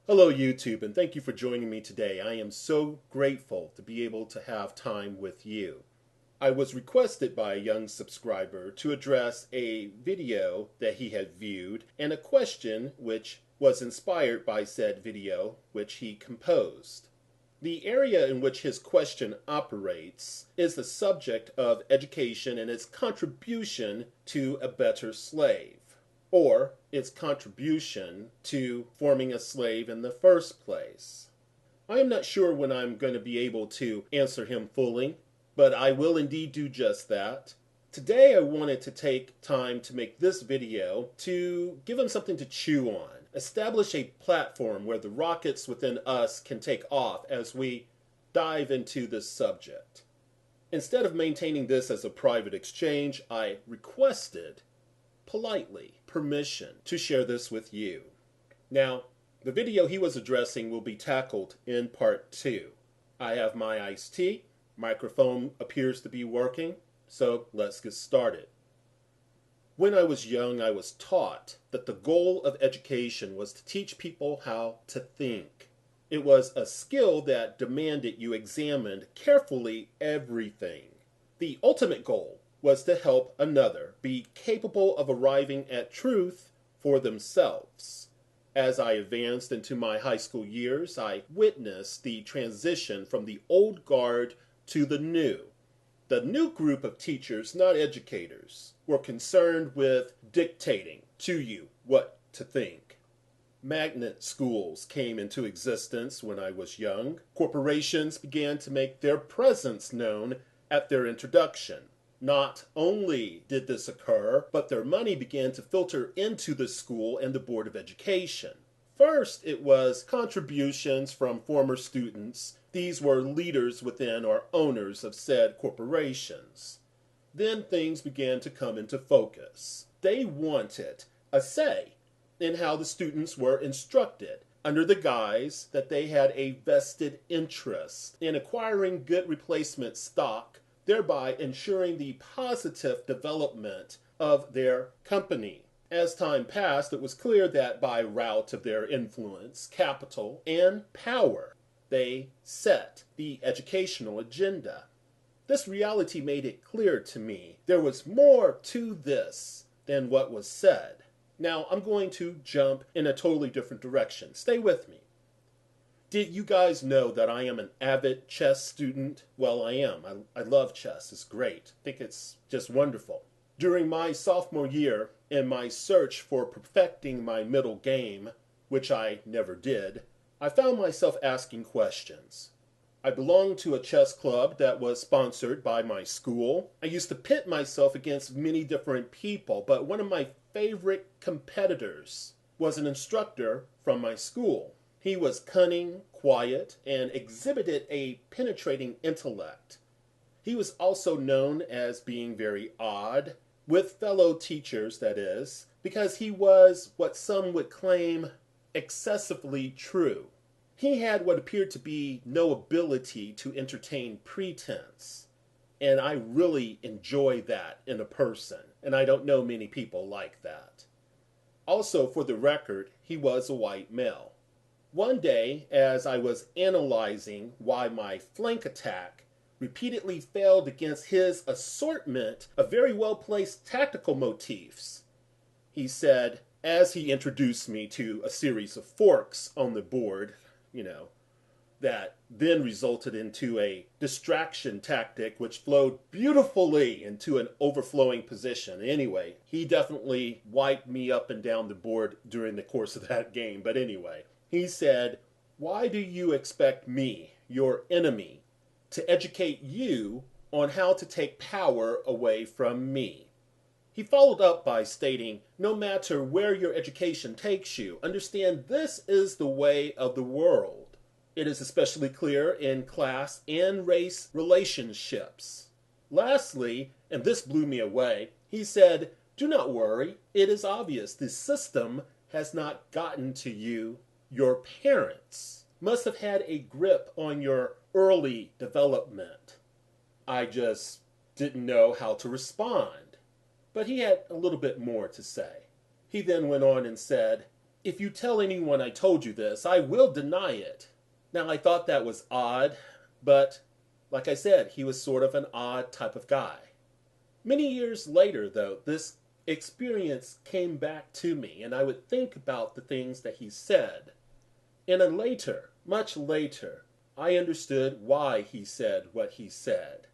Hello YouTube, and thank you for joining me today. I am so grateful to be able to have time with you. I was requested by a young subscriber to address a video that he had viewed and a question which was inspired by said video which he composed. The area in which his question operates is the subject of education and its contribution to a better slave, or its contribution to forming a slave in the first place. I am not sure when I'm going to be able to answer him fully, but I will indeed do just that. Today I wanted to take time to make this video to give him something to chew on, establish a platform where the rockets within us can take off as we dive into this subject. Instead of maintaining this as a private exchange, I requested politely permission to share this with you. Now, the video he was addressing will be tackled in part 2. I have my iced tea, microphone appears to be working, so let's get started. When I was young, I was taught that the goal of education was to teach people how to think. It was a skill that demanded you examined carefully everything. The ultimate goal was to help another be capable of arriving at truth for themselves. As I advanced into my high school years, I witnessed the transition from the old guard to the new. The new group of teachers, not educators, were concerned with dictating to you what to think. Magnet schools came into existence when I was young. Corporations began to make their presence known at their introduction. Not only did this occur, but their money began to filter into the school and the Board of Education. First, it was contributions from former students. These were leaders within or owners of said corporations. Then things began to come into focus. They wanted a say in how the students were instructed, under the guise that they had a vested interest in acquiring good replacement stock, thereby ensuring the positive development of their company. As time passed, it was clear that by route of their influence, capital, and power, they set the educational agenda. This reality made it clear to me there was more to this than what was said. Now I'm going to jump in a totally different direction. Stay with me. Did you guys know that I am an avid chess student? Well, I am. I love chess. It's great. I think it's just wonderful. During my sophomore year, in my search for perfecting my middle game, which I never did, I found myself asking questions. I belonged to a chess club that was sponsored by my school. I used to pit myself against many different people, but one of my favorite competitors was an instructor from my school. He was cunning, quiet, and exhibited a penetrating intellect. He was also known as being very odd, with fellow teachers that is, because he was what some would claim excessively true. He had what appeared to be no ability to entertain pretense, and I really enjoy that in a person, and I don't know many people like that. Also, for the record, he was a white male. One day, as I was analyzing why my flank attack repeatedly failed against his assortment of very well-placed tactical motifs, he said, as he introduced me to a series of forks on the board, that then resulted into a distraction tactic which flowed beautifully into an overflowing position. Anyway, he definitely wiped me up and down the board during the course of that game. But anyway, he said, "Why do you expect me, your enemy, to educate you on how to take power away from me?" He followed up by stating, "No matter where your education takes you, understand this is the way of the world. It is especially clear in class and race relationships." Lastly, and this blew me away, he said, "Do not worry, it is obvious the system has not gotten to you. Your parents must have had a grip on your early development." I just didn't know how to respond. But he had a little bit more to say. He then went on and said, If you tell anyone I told you this, I will deny it. Now, I thought that was odd, but like I said, he was sort of an odd type of guy. Many years later, though, this experience came back to me, and I would think about the things that he said. And then later, much later, I understood why he said what he said.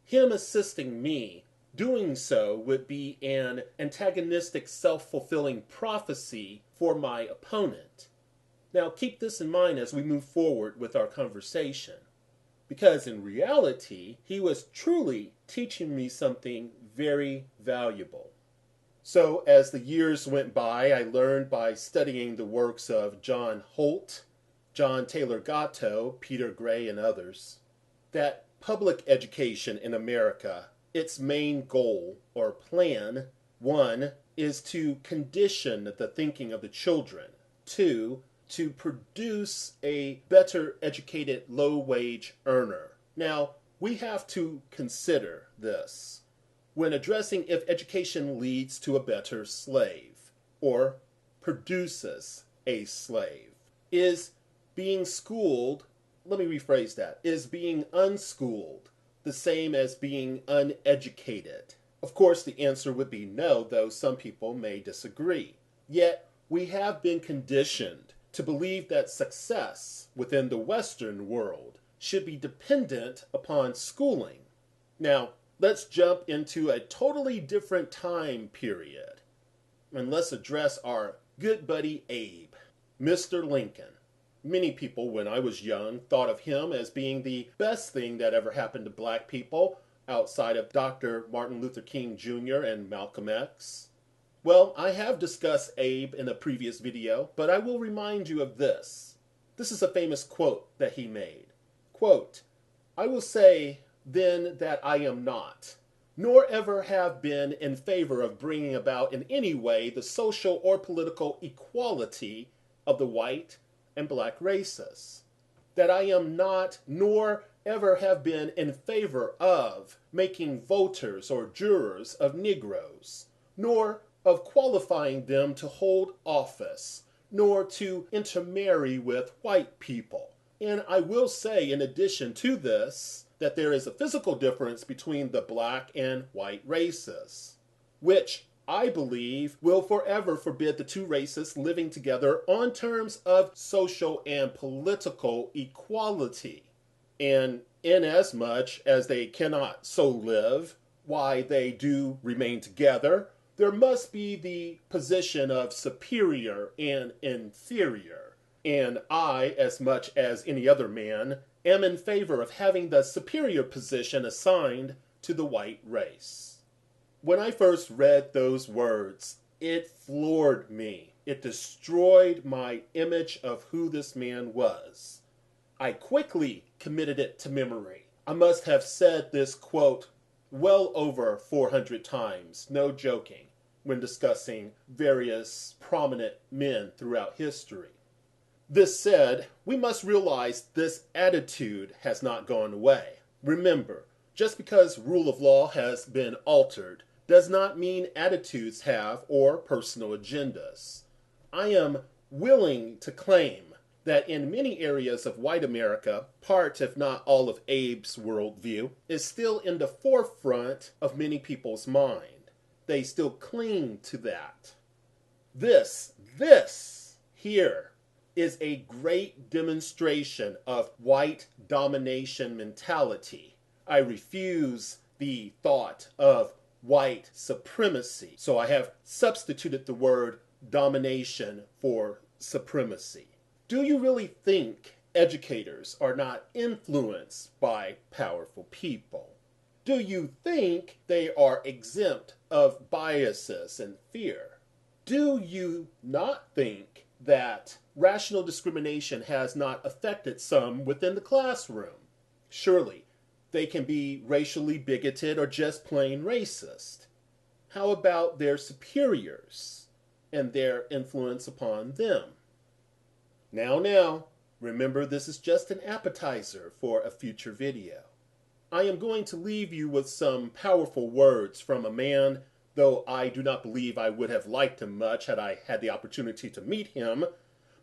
Him assisting me, doing so would be an antagonistic self-fulfilling prophecy for my opponent. Now keep this in mind as we move forward with our conversation, because in reality, he was truly teaching me something very valuable. So as the years went by, I learned by studying the works of John Holt, John Taylor Gatto, Peter Gray, and others, that public education in America, its main goal or plan, 1, is to condition the thinking of the children. 2, to produce a better educated low-wage earner. Now, we have to consider this when addressing if education leads to a better slave or produces a slave. Is being schooled, let me rephrase that, is being unschooled the same as being uneducated? Of course, the answer would be no, though some people may disagree. Yet, we have been conditioned to believe that success within the Western world should be dependent upon schooling. Now, let's jump into a totally different time period, and let's address our good buddy Abe, Mr. Lincoln. Many people, when I was young, thought of him as being the best thing that ever happened to black people outside of Dr. Martin Luther King Jr. and Malcolm X. Well, I have discussed Abe in a previous video, but I will remind you of this. This is a famous quote that he made. Quote, "I will say then that I am not, nor ever have been in favor of bringing about in any way the social or political equality of the white and black races. That I am not, nor ever have been in favor of making voters or jurors of Negroes, nor of qualifying them to hold office, nor to intermarry with white people. And I will say, in addition to this, that there is a physical difference between the black and white races, which I believe will forever forbid the two races living together on terms of social and political equality. And inasmuch as they cannot so live, why they do remain together, there must be the position of superior and inferior. And I, as much as any other man, am in favor of having the superior position assigned to the white race." When I first read those words, it floored me. It destroyed my image of who this man was. I quickly committed it to memory. I must have said this quote well over 400 times, no joking, when discussing various prominent men throughout history. This said, we must realize this attitude has not gone away. Remember, just because rule of law has been altered does not mean attitudes have or personal agendas. I am willing to claim that in many areas of white America, part if not all of Abe's worldview is still in the forefront of many people's mind. They still cling to that. This here is a great demonstration of white domination mentality. I refuse the thought of white supremacy, so I have substituted the word domination for supremacy. Do you really think educators are not influenced by powerful people? Do you think they are exempt of biases and fear? Do you not think that rational discrimination has not affected some within the classroom? Surely, they can be racially bigoted or just plain racist. How about their superiors and their influence upon them? Now, remember this is just an appetizer for a future video. I am going to leave you with some powerful words from a man though I do not believe I would have liked him much had I had the opportunity to meet him,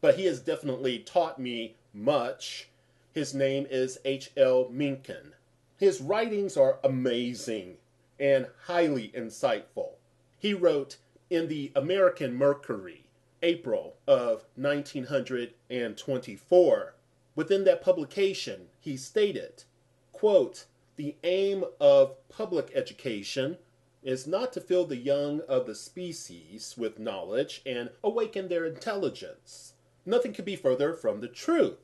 but he has definitely taught me much. His name is H.L. Mencken. His writings are amazing and highly insightful. He wrote in the American Mercury, April of 1924. Within that publication, he stated, quote, "The aim of public education is not to fill the young of the species with knowledge and awaken their intelligence. Nothing could be further from the truth.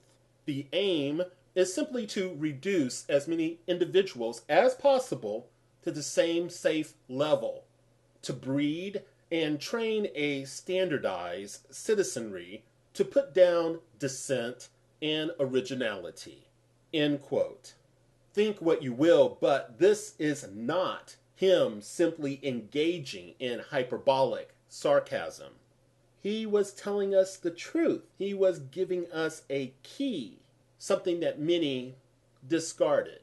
The aim is simply to reduce as many individuals as possible to the same safe level, to breed and train a standardized citizenry to put down dissent and originality." End quote. Think what you will, but this is not him simply engaging in hyperbolic sarcasm. He was telling us the truth. He was giving us a key, something that many discarded.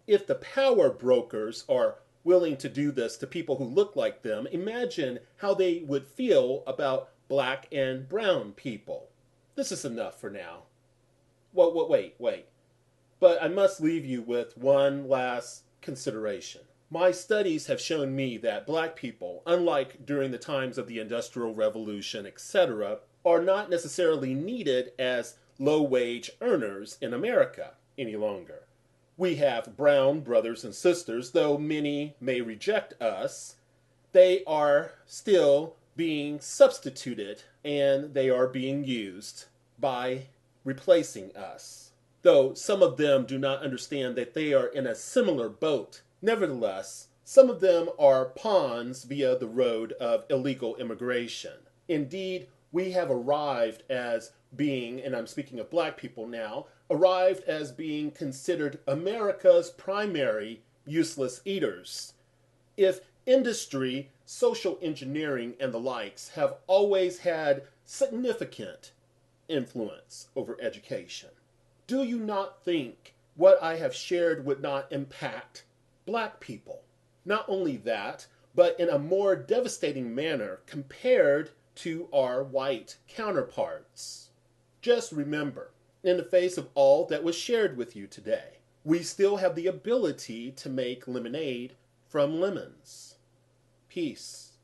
If the power brokers are willing to do this to people who look like them, imagine how they would feel about black and brown people. This is enough for now. Wait. But I must leave you with one last consideration. My studies have shown me that black people, unlike during the times of the Industrial Revolution, etc., are not necessarily needed as low-wage earners in America any longer. We have brown brothers and sisters, though many may reject us. They are still being substituted and they are being used by replacing us, though some of them do not understand that they are in a similar boat. Nevertheless, some of them are pawns via the road of illegal immigration. Indeed, we have arrived as being, and I'm speaking of black people now, arrived as being considered America's primary useless eaters. If industry, social engineering, and the likes have always had significant influence over education, do you not think what I have shared would not impact black people? Not only that, but in a more devastating manner compared to our white counterparts. Just remember, in the face of all that was shared with you today, we still have the ability to make lemonade from lemons. Peace.